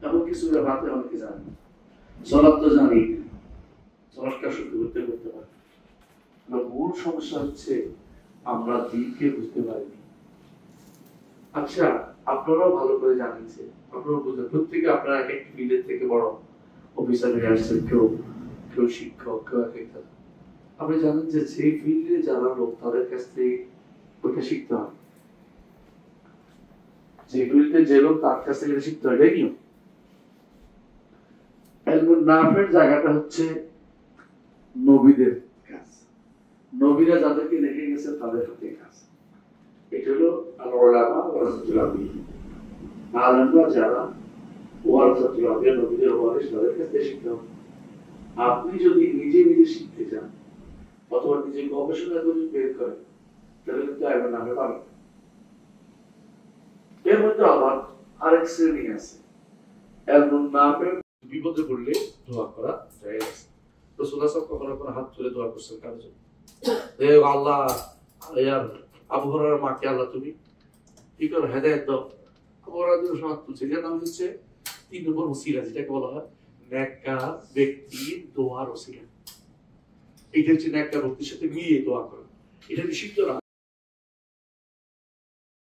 এমন কিছু হাতে অনেকে জানি, সলাপ তো জানি, সলাপটা শুধু করতে করতে পারি। মূল সমস্যা হচ্ছে আমরা দিনকে বুঝতে পারিনি। আচ্ছা, আপনারাও ভালো করে জানেন যে আপনারা বুঝেন, প্রত্যেকে আপনারা এক একটি ফিল্ডের থেকে বড় অফিসার হয়ে আসছেন, কেউ কেউ শিক্ষক, কেউ এক একটা। আপনি জানেন যে সেই ফিল্ডে যারা লোক তাদের কাছ থেকে ওইটা শিখতে হয়, যে ফিল্ডে যে লোক তার কাছ থেকে শিখতে হয়, এটাই নিয়ম। নাফের জায়গাটা হচ্ছে নবীদের কাজ, নবীরা যাদেরকে রেখে গেছে তাদের হাতে কাজ। এটা হলো আল-উলামা ওয়ারাসাতুল আম্বিয়া, আলেমরা যারা ওয়ারাসাতুল আম্বিয়া, নবীদের ওয়ারিস, তাদের কাছ থেকে শিখতে হবে। আপনি যদি নিজে নিজে শিখতে চান অথবা নিজে গবেষণা করে বের করেন, তাহলে কিন্তু এমন নামে পাবেন। এর মধ্যে আবার আরেক শ্রেণী আছে, এমন নামের বিপদে পড়লে দোয়া করা যায়। রাসূলুল্লাহ সাল্লাল্লাহু আলাইহি ওয়াসাল্লাম হাত তুলে দোয়া করছেন কার জন্য? আল্লাহ, আবু হুরায়রার মাকে আল্লাহ তুমি কি করো, হেদায়েত দাও। আবু হুরায়রা হাত তুলছে, এর নাম হচ্ছে 3 নম্বর ওসিলা, যেটাকে বলা হয় নেককার ব্যক্তির দোয়ার ওসিলা। এটা হচ্ছে নেককার ব্যক্তির সাথে মিলিয়ে দোয়া করা। এটা নিষিদ্ধ না,